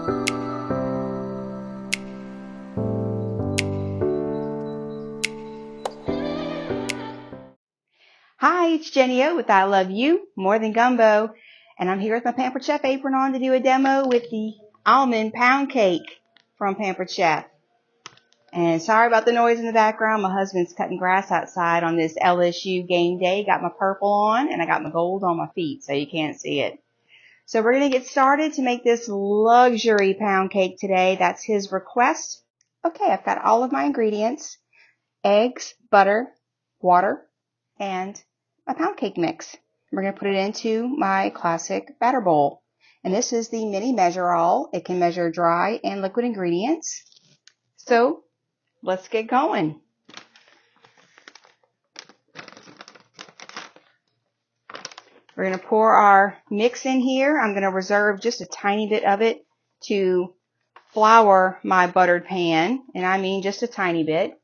Hi, it's Jenny O with I Love You More Than Gumbo, and I'm here with my Pampered Chef apron on to do a demo with the almond pound cake from Pampered Chef. And sorry about the noise in the background. My husband's cutting grass outside on this LSU game day. Got my purple on and I got my gold on my feet so you can't see it. So we're going to get started to make this luxury pound cake today. That's his request. Okay, I've got all of my ingredients: eggs, butter, water, and my pound cake mix. We're going to put it into my classic batter bowl. And this is the mini measure all. It can measure dry and liquid ingredients. So let's get going. We're going to pour our mix in here. I'm going to reserve just a tiny bit of it to flour my buttered pan. And I mean just a tiny bit.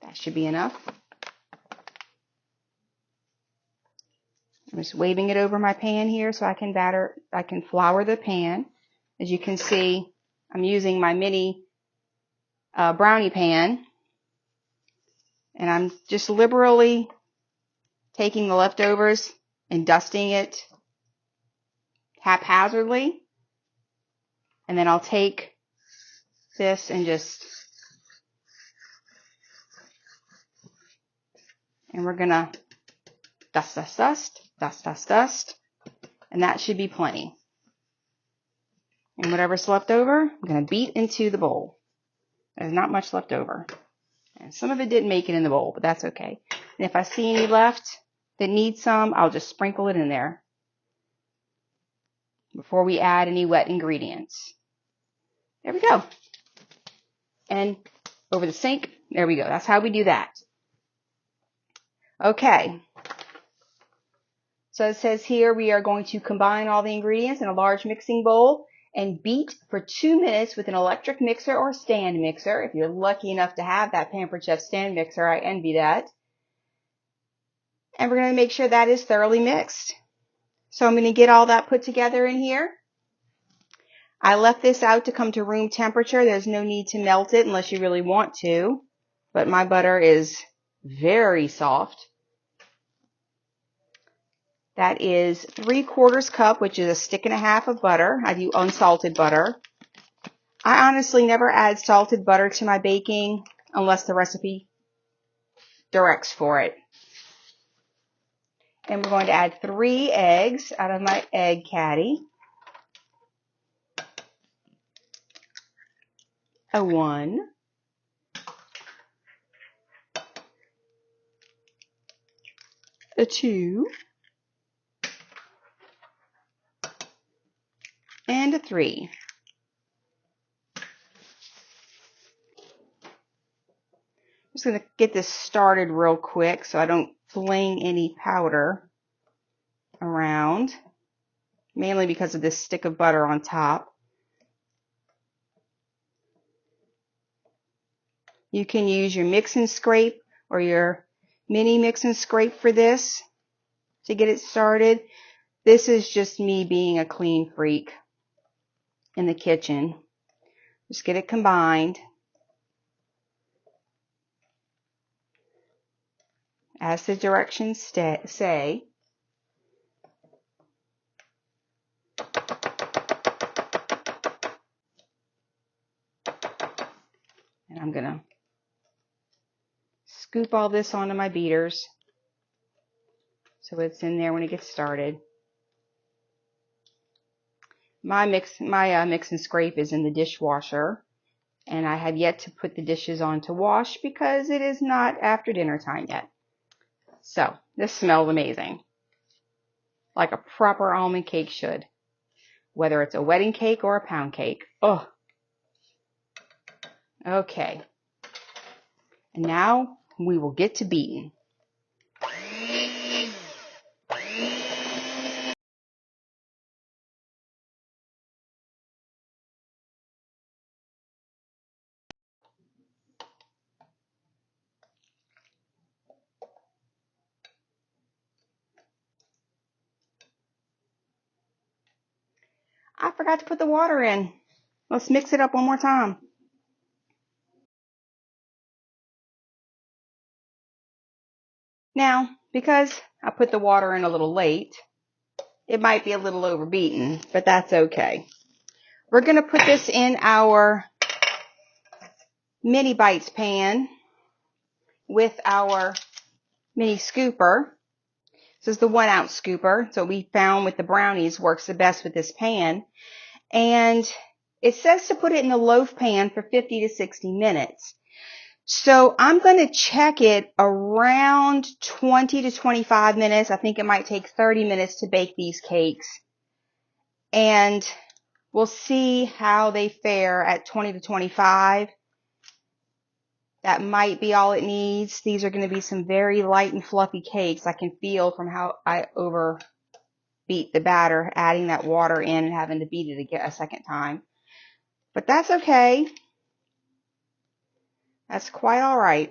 That should be enough. I'm just waving it over my pan here so I can flour the pan. As you can see, I'm using my mini brownie pan, and I'm just liberally taking the leftovers and dusting it haphazardly. And then I'll take this and we're gonna dust, dust, dust, dust, dust, dust, and that should be plenty. And whatever's left over, I'm gonna beat into the bowl. There's not much left over. And some of it didn't make it in the bowl, but that's okay. And if I see any left that needs some, I'll just sprinkle it in there before we add any wet ingredients. There we go. And over the sink, there we go. That's how we do that. Okay. So it says here we are going to combine all the ingredients in a large mixing bowl and beat for 2 minutes with an electric mixer or stand mixer. If you're lucky enough to have that Pampered Chef stand mixer, I envy that. And we're going to make sure that is thoroughly mixed. So I'm going to get all that put together in here. I left this out to come to room temperature. There's no need to melt it unless you really want to. But my butter is very soft. That is 3/4 cup, which is a stick and a half of butter. I do unsalted butter. I honestly never add salted butter to my baking unless the recipe directs for it. And we're going to add 3 eggs out of my egg caddy. A 1. A 2. And a 3. I'm just going to get this started real quick so I don't fling any powder around, mainly because of this stick of butter on top. You can use your mix and scrape or your mini mix and scrape for this to get it started. This is just me being a clean freak in the kitchen. Just get it combined as the directions say. And I'm going to scoop all this onto my beaters so it's in there when it gets started. My mix and scrape is in the dishwasher, and I have yet to put the dishes on to wash because it is not after dinner time yet. So this smells amazing, like a proper almond cake should, whether it's a wedding cake or a pound cake. Oh, okay. And now we will get to beating. forgot to put the water in. Let's mix it up one more time. Now, because I put the water in a little late, it might be a little overbeaten, but that's okay. We're going to put this in our mini bites pan with our mini scooper. This is the 1 ounce scooper. So we found with the brownies works the best with this pan. And it says to put it in the loaf pan for 50 to 60 minutes. So I'm going to check it around 20 to 25 minutes. I think it might take 30 minutes to bake these cakes. And we'll see how they fare at 20 to 25. That might be all it needs. These are going to be some very light and fluffy cakes. I can feel from how I overbeat the batter, adding that water in and having to beat it again a second time. But that's okay. That's quite all right.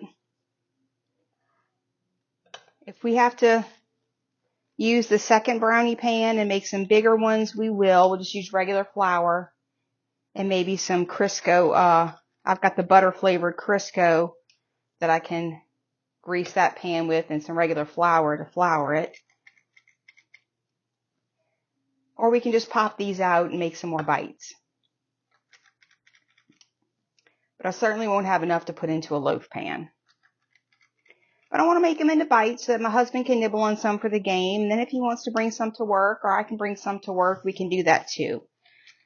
If we have to use the second brownie pan and make some bigger ones, we will. We'll just use regular flour and maybe some Crisco. I've got the butter flavored Crisco that I can grease that pan with and some regular flour to flour it. Or we can just pop these out and make some more bites. But I certainly won't have enough to put into a loaf pan. But I want to make them into bites so that my husband can nibble on some for the game. And then if he wants to bring some to work, or I can bring some to work, we can do that too.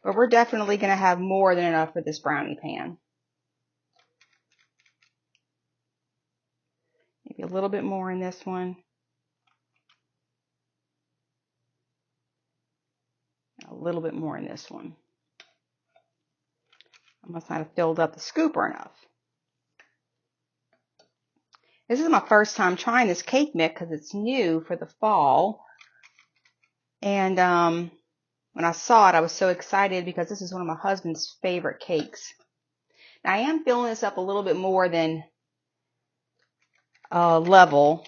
But we're definitely going to have more than enough for this brownie pan. Maybe a little bit more in this one. A little bit more in this one. I must not have filled up the scooper enough. This is my first time trying this cake mix because it's new for the fall. And when I saw it, I was so excited because this is one of my husband's favorite cakes. Now, I am filling this up a little bit more than level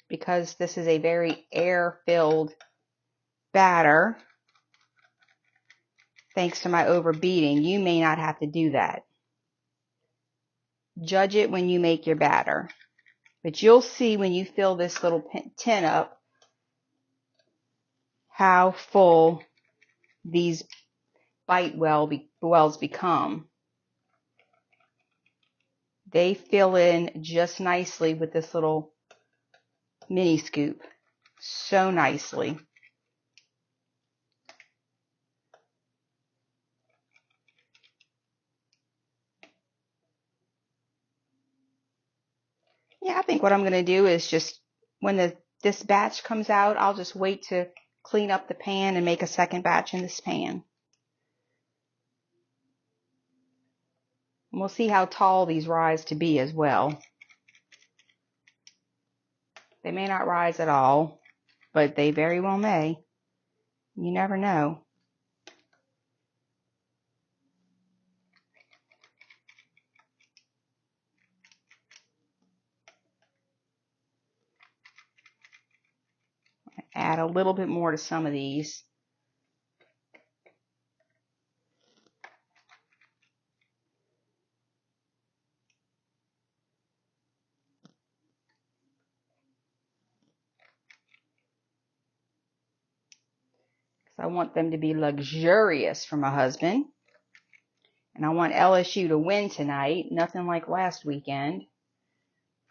because this is a very air-filled batter. Thanks to my overbeating, you may not have to do that. Judge it when you make your batter. But you'll see when you fill this little tin up how full these bite wells become. They fill in just nicely with this little mini scoop. So nicely. Yeah, I think what I'm going to do is just, when this batch comes out, I'll just wait to clean up the pan and make a second batch in this pan. And we'll see how tall these rise to be as well. They may not rise at all, but they very well may. You never know. Add a little bit more to some of these. I want them to be luxurious for my husband. And I want LSU to win tonight. Nothing like last weekend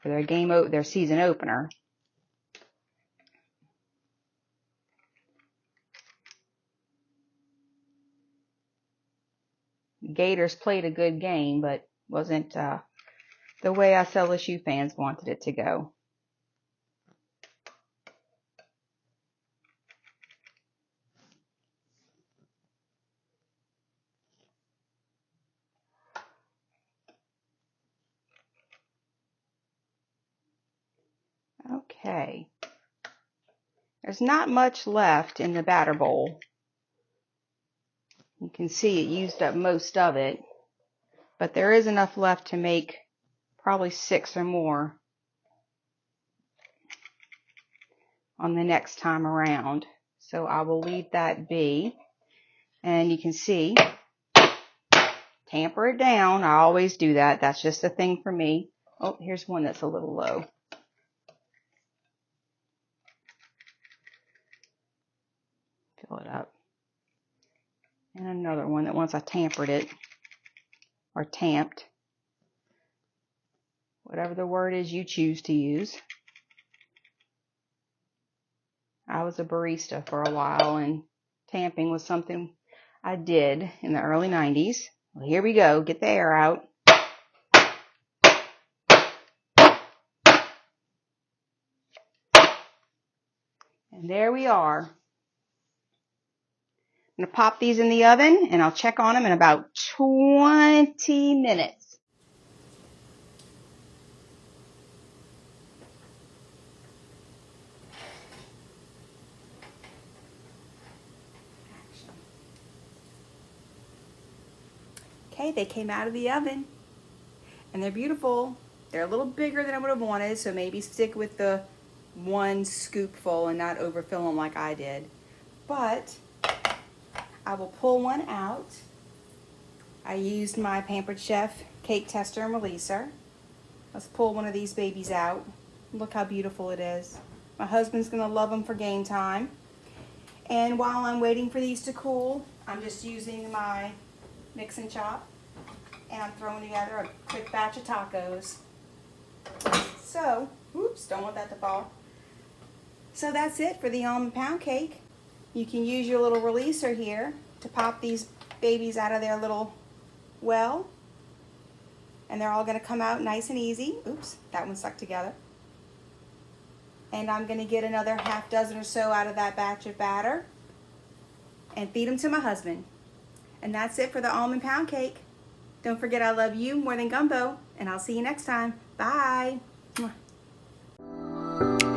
for their season opener. The Gators played a good game, but wasn't the way us LSU fans wanted it to go. Okay. There's not much left in the batter bowl. You can see it used up most of it, but there is enough left to make probably 6 or more on the next time around. So I will leave that be. And you can see, tamper it down. I always do that. That's just a thing for me. Oh, here's one that's a little low. Fill it up. And another one that once I tampered it, or tamped, whatever the word is you choose to use. I was a barista for a while, and tamping was something I did in the early 90s. Well, here we go. Get the air out. And there we are. I'm going to pop these in the oven, and I'll check on them in about 20 minutes. Okay, they came out of the oven, and they're beautiful. They're a little bigger than I would have wanted, so maybe stick with the 1 scoopful and not overfill them like I did. But I will pull one out. I used my Pampered Chef cake tester and releaser. Let's pull one of these babies out. Look how beautiful it is. My husband's gonna love them for game time. And while I'm waiting for these to cool, I'm just using my mix and chop, and I'm throwing together a quick batch of tacos. So, oops, don't want that to fall. So that's it for the almond pound cake. You can use your little releaser here to pop these babies out of their little well, and they're all going to come out nice and easy. Oops, that one stuck together. And I'm going to get another half dozen or so out of that batch of batter and feed them to my husband. And that's it for the almond pound cake. Don't forget I love you more than gumbo, and I'll see you next time. Bye. Mwah.